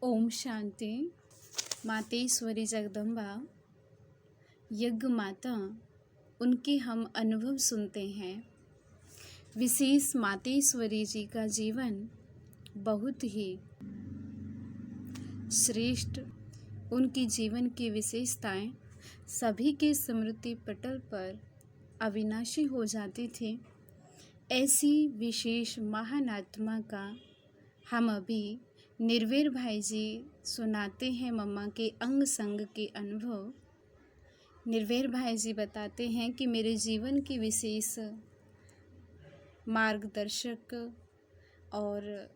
ओम शांति। मातेश्वरी जगदम्बा यज्ञ माता, उनके हम अनुभव सुनते हैं। विशेष मातेश्वरी जी का जीवन बहुत ही श्रेष्ठ। उनकी जीवन की विशेषताएं सभी के स्मृति पटल पर अविनाशी हो जाती थी। ऐसी विशेष महान आत्मा का हम अभी निर्वेर भाई जी सुनाते हैं मम्मा के अंग संग के अनुभव। निर्वेर भाई जी बताते हैं कि मेरे जीवन की विशेष मार्गदर्शक और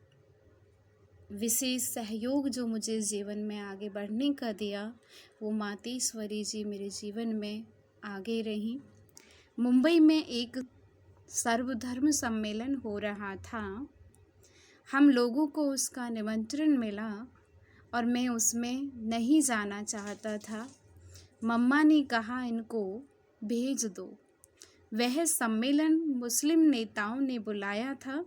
विशेष सहयोग जो मुझे जीवन में आगे बढ़ने का दिया, वो मातेश्वरी जी मेरे जीवन में आगे रहीं। मुंबई में एक सर्वधर्म सम्मेलन हो रहा था। हम लोगों को उसका निमंत्रण मिला और मैं उसमें नहीं जाना चाहता था। मम्मा ने कहा इनको भेज दो। वह सम्मेलन मुस्लिम नेताओं ने बुलाया था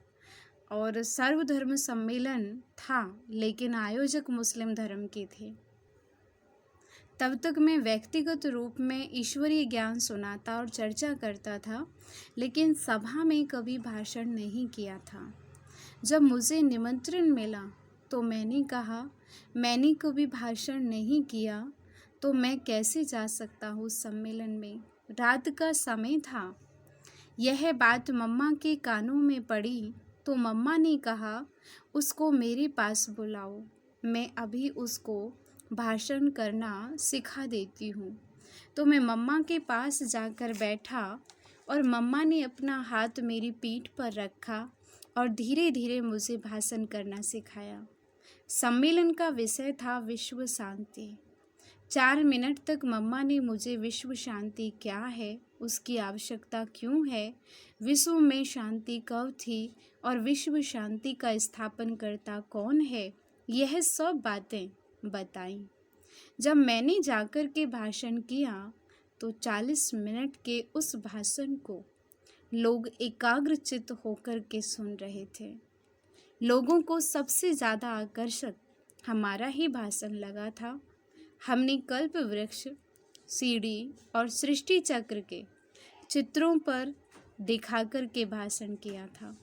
और सर्वधर्म सम्मेलन था, लेकिन आयोजक मुस्लिम धर्म के थे। तब तक मैं व्यक्तिगत रूप में ईश्वरीय ज्ञान सुनाता और चर्चा करता था, लेकिन सभा में कभी भाषण नहीं किया था। जब मुझे निमंत्रण मिला तो मैंने कहा, मैंने कभी भाषण नहीं किया तो मैं कैसे जा सकता हूँ सम्मेलन में। रात का समय था। यह बात मम्मा के कानों में पड़ी तो मम्मा ने कहा, उसको मेरे पास बुलाओ, मैं अभी उसको भाषण करना सिखा देती हूँ। तो मैं मम्मा के पास जाकर बैठा और मम्मा ने अपना हाथ मेरी पीठ पर रखा और धीरे धीरे मुझे भाषण करना सिखाया। सम्मेलन का विषय था विश्व शांति। 4 मिनट तक मम्मा ने मुझे विश्व शांति क्या है, उसकी आवश्यकता क्यों है, विश्व में शांति कब थी और विश्व शांति का स्थापनकर्ता कौन है, यह सब बातें बताईं। जब मैंने जाकर के भाषण किया तो 40 मिनट के उस भाषण को लोग एकाग्रचित्त होकर के सुन रहे थे। लोगों को सबसे ज़्यादा आकर्षक हमारा ही भाषण लगा था। हमने कल्प वृक्ष, सीढ़ी और सृष्टि चक्र के चित्रों पर दिखाकर के भाषण किया था,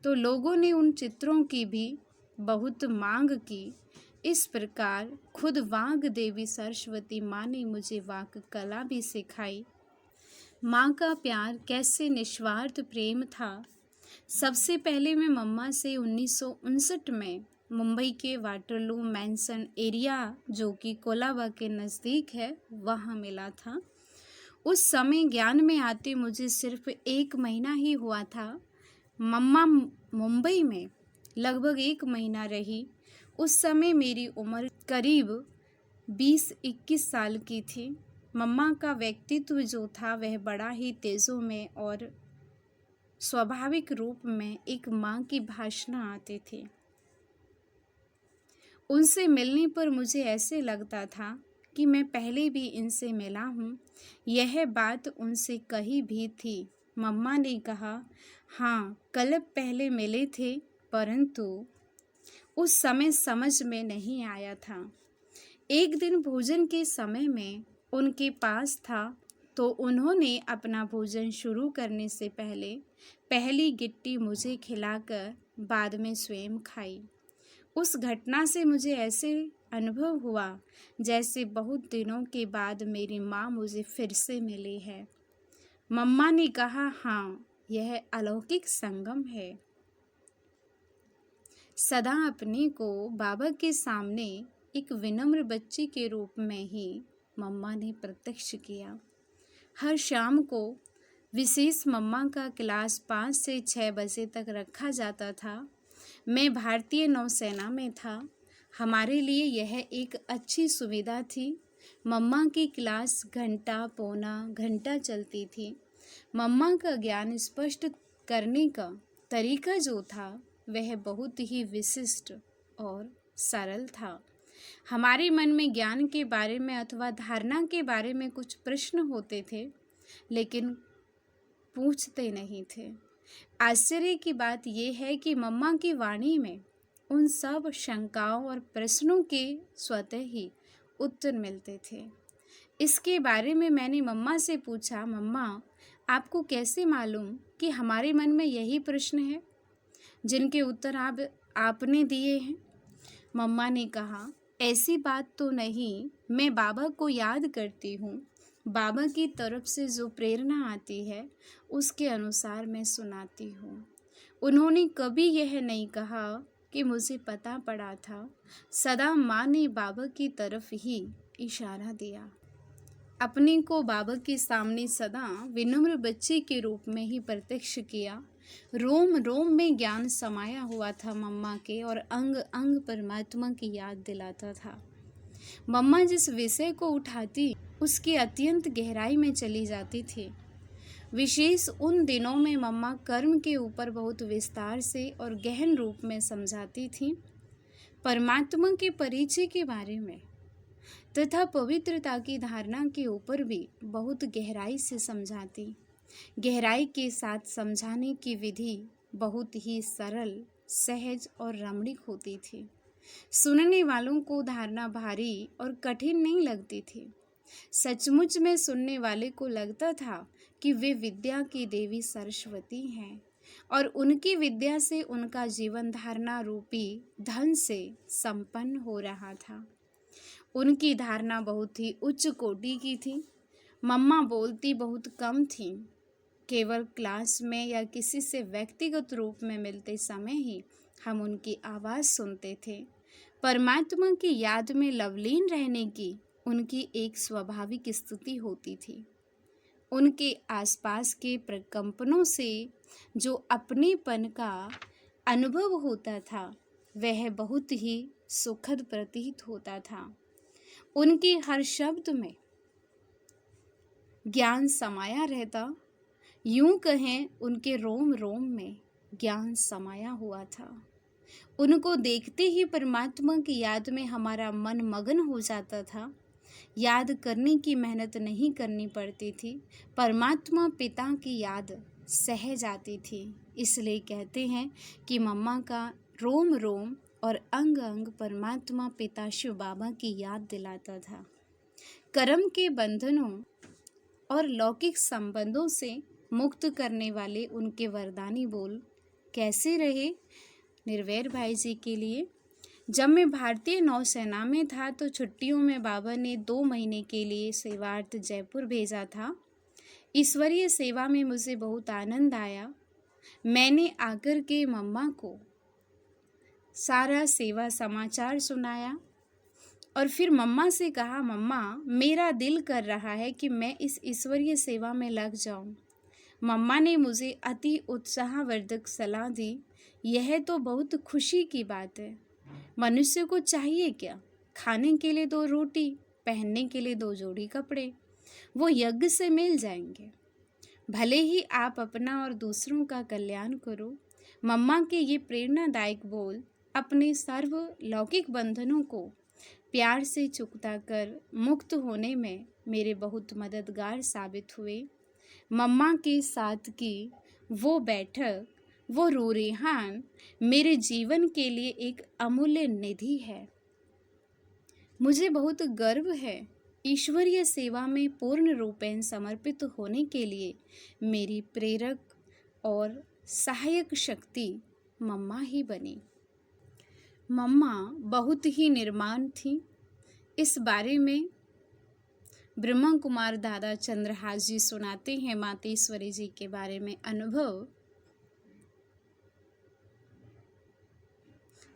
तो लोगों ने उन चित्रों की भी बहुत मांग की। इस प्रकार खुद वाग देवी सरस्वती माँ ने मुझे वाक कला भी सिखाई। माँ का प्यार कैसे निस्वार्थ प्रेम था। सबसे पहले मैं मम्मा से 1959 में मुंबई के वाटरलू मैंसन एरिया, जो कि कोलाबा के नज़दीक है, वहाँ मिला था। उस समय ज्ञान में आते मुझे सिर्फ 1 महीना ही हुआ था। मम्मा मुंबई में लगभग 1 महीना रही। उस समय मेरी उम्र करीब 20-21 साल की थी। मम्मा का व्यक्तित्व जो था वह बड़ा ही तेजों में और स्वाभाविक रूप में एक माँ की भाषा आते थे। उनसे मिलने पर मुझे ऐसे लगता था कि मैं पहले भी इनसे मिला हूँ। यह बात उनसे कही भी थी। मम्मा ने कहा, हाँ कल पहले मिले थे, परंतु उस समय समझ में नहीं आया था। एक दिन भोजन के समय में उनके पास था तो उन्होंने अपना भोजन शुरू करने से पहले पहली गिट्टी मुझे खिलाकर बाद में स्वयं खाई। उस घटना से मुझे ऐसे अनुभव हुआ जैसे बहुत दिनों के बाद मेरी माँ मुझे फिर से मिली है। मम्मा ने कहा, हाँ यह अलौकिक संगम है। सदा अपने को बाबा के सामने एक विनम्र बच्ची के रूप में ही मम्मा ने प्रत्यक्ष किया। हर शाम को विशेष मम्मा का क्लास 5 से 6 बजे तक रखा जाता था। मैं भारतीय नौसेना में था। हमारे लिए यह एक अच्छी सुविधा थी। मम्मा की क्लास घंटा पौना घंटा चलती थी। मम्मा का ज्ञान स्पष्ट करने का तरीका जो था वह बहुत ही विशिष्ट और सरल था। हमारे मन में ज्ञान के बारे में अथवा धारणा के बारे में कुछ प्रश्न होते थे, लेकिन पूछते नहीं थे। आश्चर्य की बात यह है कि मम्मा की वाणी में उन सब शंकाओं और प्रश्नों के स्वतः ही उत्तर मिलते थे। इसके बारे में मैंने मम्मा से पूछा, मम्मा आपको कैसे मालूम कि हमारे मन में यही प्रश्न है जिनके उत्तर आपने दिए हैं? मम्मा ने कहा, ऐसी बात तो नहीं, मैं बाबा को याद करती हूँ। बाबा की तरफ से जो प्रेरणा आती है उसके अनुसार मैं सुनाती हूँ। उन्होंने कभी यह नहीं कहा कि मुझे पता पड़ा था। सदा माँ ने बाबा की तरफ ही इशारा दिया। अपने को बाबा के सामने सदा विनम्र बच्चे के रूप में ही प्रत्यक्ष किया। रोम रोम में ज्ञान समाया हुआ था मम्मा के, और अंग अंग परमात्मा की याद दिलाता था। मम्मा जिस विषय को उठाती उसकी अत्यंत गहराई में चली जाती थी। विशेष उन दिनों में मम्मा कर्म के ऊपर बहुत विस्तार से और गहन रूप में समझाती थी, परमात्मा के परिचय के बारे में तथा पवित्रता की धारणा के ऊपर भी बहुत गहराई से समझाती। गहराई के साथ समझाने की विधि बहुत ही सरल, सहज और रमणीक होती थी। सुनने वालों को धारणा भारी और कठिन नहीं लगती थी। सचमुच में सुनने वाले को लगता था कि वे विद्या की देवी सरस्वती हैं और उनकी विद्या से उनका जीवन धारणा रूपी धन से संपन्न हो रहा था। उनकी धारणा बहुत ही उच्च कोटि की थी। मम्मा बोलती बहुत कम थी। केवल क्लास में या किसी से व्यक्तिगत रूप में मिलते समय ही हम उनकी आवाज़ सुनते थे। परमात्मा की याद में लवलीन रहने की उनकी एक स्वाभाविक स्थिति होती थी। उनके आसपास के प्रकंपनों से जो अपनेपन का अनुभव होता था वह बहुत ही सुखद प्रतीत होता था। उनके हर शब्द में ज्ञान समाया रहता। यूं कहें उनके रोम रोम में ज्ञान समाया हुआ था। उनको देखते ही परमात्मा की याद में हमारा मन मगन हो जाता था। याद करने की मेहनत नहीं करनी पड़ती थी। परमात्मा पिता की याद सहज आती थी। इसलिए कहते हैं कि मम्मा का रोम रोम और अंग अंग परमात्मा पिता शिव बाबा की याद दिलाता था। कर्म के बंधनों और लौकिक संबंधों से मुक्त करने वाले उनके वरदानी बोल कैसे रहे निर्वैर भाई जी के लिए। जब मैं भारतीय नौसेना में था तो छुट्टियों में बाबा ने 2 महीने के लिए सेवार्थ जयपुर भेजा था। ईश्वरीय सेवा में मुझे बहुत आनंद आया। मैंने आकर के मम्मा को सारा सेवा समाचार सुनाया और फिर मम्मा से कहा, मम्मा मेरा दिल कर रहा है कि मैं इस ईश्वरीय सेवा में लग जाऊं। मम्मा ने मुझे अति उत्साहवर्धक सलाह दी। यह तो बहुत खुशी की बात है। मनुष्य को चाहिए क्या? खाने के लिए 2 रोटी, पहनने के लिए 2 जोड़ी कपड़े, वो यज्ञ से मिल जाएंगे। भले ही आप अपना और दूसरों का कल्याण करो। मम्मा के ये प्रेरणादायक बोल अपने सर्व लौकिक बंधनों को प्यार से चुकता कर मुक्त होने में मेरे बहुत मददगार साबित हुए। मम्मा के साथ की वो बैठक, वो रूरेहान मेरे जीवन के लिए एक अमूल्य निधि है। मुझे बहुत गर्व है। ईश्वरीय सेवा में पूर्ण रूपेण समर्पित होने के लिए मेरी प्रेरक और सहायक शक्ति मम्मा ही बनी। मम्मा बहुत ही निर्माण थी। इस बारे में ब्रह्मा कुमार दादा चंद्रहास जी सुनाते हैं मातेश्वरी जी के बारे में अनुभव,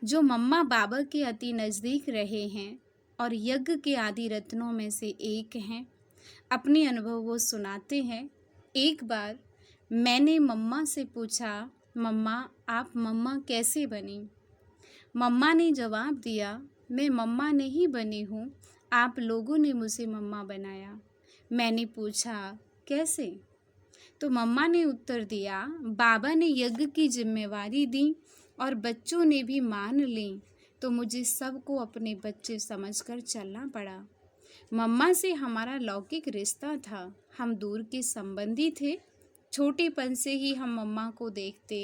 जो मम्मा बाबा के अति नज़दीक रहे हैं और यज्ञ के आदि रत्नों में से एक हैं। अपने अनुभव वो सुनाते हैं। एक बार मैंने मम्मा से पूछा, मम्मा आप मम्मा कैसे बनी? मम्मा ने जवाब दिया, मैं मम्मा नहीं बनी हूँ, आप लोगों ने मुझे मम्मा बनाया। मैंने पूछा कैसे? तो मम्मा ने उत्तर दिया, बाबा ने यज्ञ की जिम्मेवारी दी और बच्चों ने भी मान ली, तो मुझे सबको अपने बच्चे समझकर चलना पड़ा। मम्मा से हमारा लौकिक रिश्ता था। हम दूर के संबंधी थे, छोटेपन से ही हम मम्मा को देखते।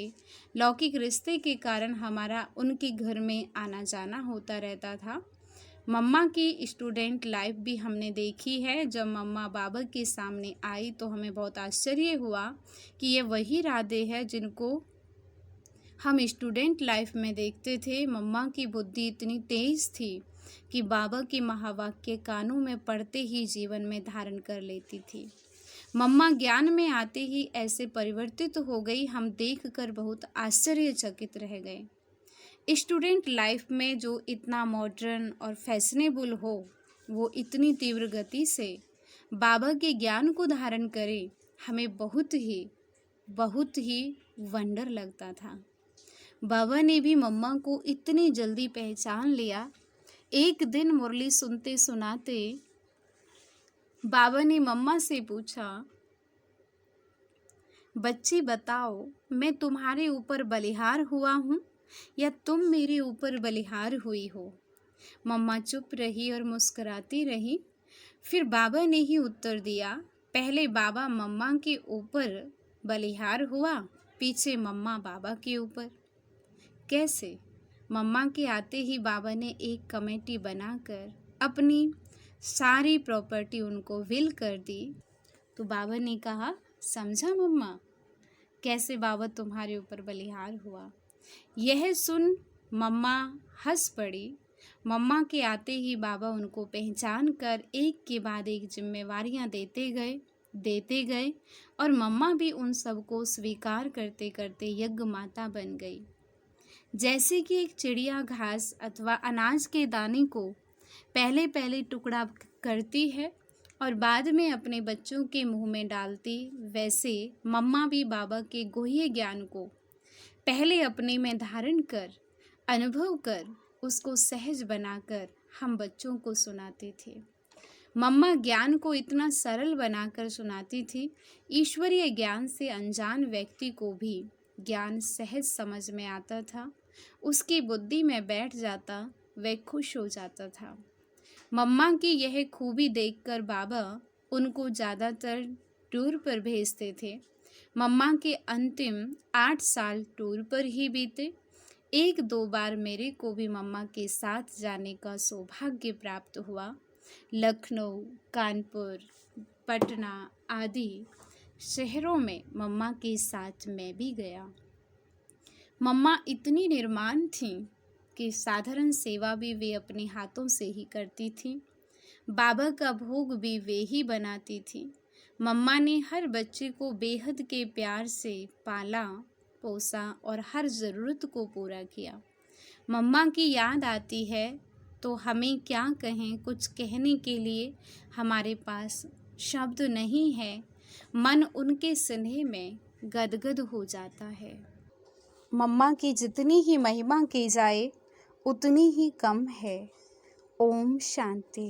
लौकिक रिश्ते के कारण हमारा उनके घर में आना जाना होता रहता था। मम्मा की स्टूडेंट लाइफ भी हमने देखी है। जब मम्मा बाबा के सामने आई तो हमें बहुत आश्चर्य हुआ कि ये वही राधे है जिनको हम स्टूडेंट लाइफ में देखते थे। मम्मा की बुद्धि इतनी तेज थी कि बाबा के महावाक्य कानों में पढ़ते ही जीवन में धारण कर लेती थी। मम्मा ज्ञान में आते ही ऐसे परिवर्तित हो गई, हम देखकर बहुत आश्चर्यचकित रह गए। स्टूडेंट लाइफ में जो इतना मॉडर्न और फैशनेबल हो, वो इतनी तीव्र गति से बाबा के ज्ञान को धारण करे, हमें बहुत ही वंडर लगता था। बाबा ने भी मम्मा को इतनी जल्दी पहचान लिया। एक दिन मुरली सुनते सुनाते बाबा ने मम्मा से पूछा, बच्ची बताओ, मैं तुम्हारे ऊपर बलिहार हुआ हूँ या तुम मेरे ऊपर बलिहार हुई हो? मम्मा चुप रही और मुस्कुराती रही। फिर बाबा ने ही उत्तर दिया, पहले बाबा मम्मा के ऊपर बलिहार हुआ, पीछे मम्मा बाबा के ऊपर। कैसे? मम्मा के आते ही बाबा ने एक कमेटी बनाकर अपनी सारी प्रॉपर्टी उनको विल कर दी। तो बाबा ने कहा, समझा मम्मा, कैसे बाबा तुम्हारे ऊपर बलिहार हुआ? यह सुन मम्मा हंस पड़ी। मम्मा के आते ही बाबा उनको पहचान कर एक के बाद एक जिम्मेवारियां देते गए और मम्मा भी उन सबको स्वीकार करते करते यज्ञ माता बन गई। जैसे कि एक चिड़िया घास अथवा अनाज के दाने को पहले टुकड़ा करती है और बाद में अपने बच्चों के मुंह में डालती, वैसे मम्मा भी बाबा के गुह्य ज्ञान को पहले अपने में धारण कर, अनुभव कर, उसको सहज बनाकर हम बच्चों को सुनाते थे। मम्मा ज्ञान को इतना सरल बनाकर सुनाती थी, ईश्वरीय ज्ञान से अनजान व्यक्ति को भी ज्ञान सहज समझ में आता था, उसकी बुद्धि में बैठ जाता, वह खुश हो जाता था। मम्मा की यह खूबी देखकर बाबा उनको ज़्यादातर टूर पर भेजते थे। मम्मा के अंतिम 8 साल टूर पर ही बीते। 1-2 बार मेरे को भी मम्मा के साथ जाने का सौभाग्य प्राप्त हुआ। लखनऊ, कानपुर, पटना आदि शहरों में मम्मा के साथ मैं भी गया। मम्मा इतनी निर्माण थीं कि साधारण सेवा भी वे अपने हाथों से ही करती थीं। बाबा का भोग भी वे ही बनाती थीं। मम्मा ने हर बच्चे को बेहद के प्यार से पाला, पोसा और हर ज़रूरत को पूरा किया। मम्मा की याद आती है तो हमें क्या कहें, कुछ कहने के लिए हमारे पास शब्द नहीं है। मन उनके स्नेह में गदगद हो जाता है। मम्मा की जितनी ही महिमा की जाए उतनी ही कम है। ओम शांति।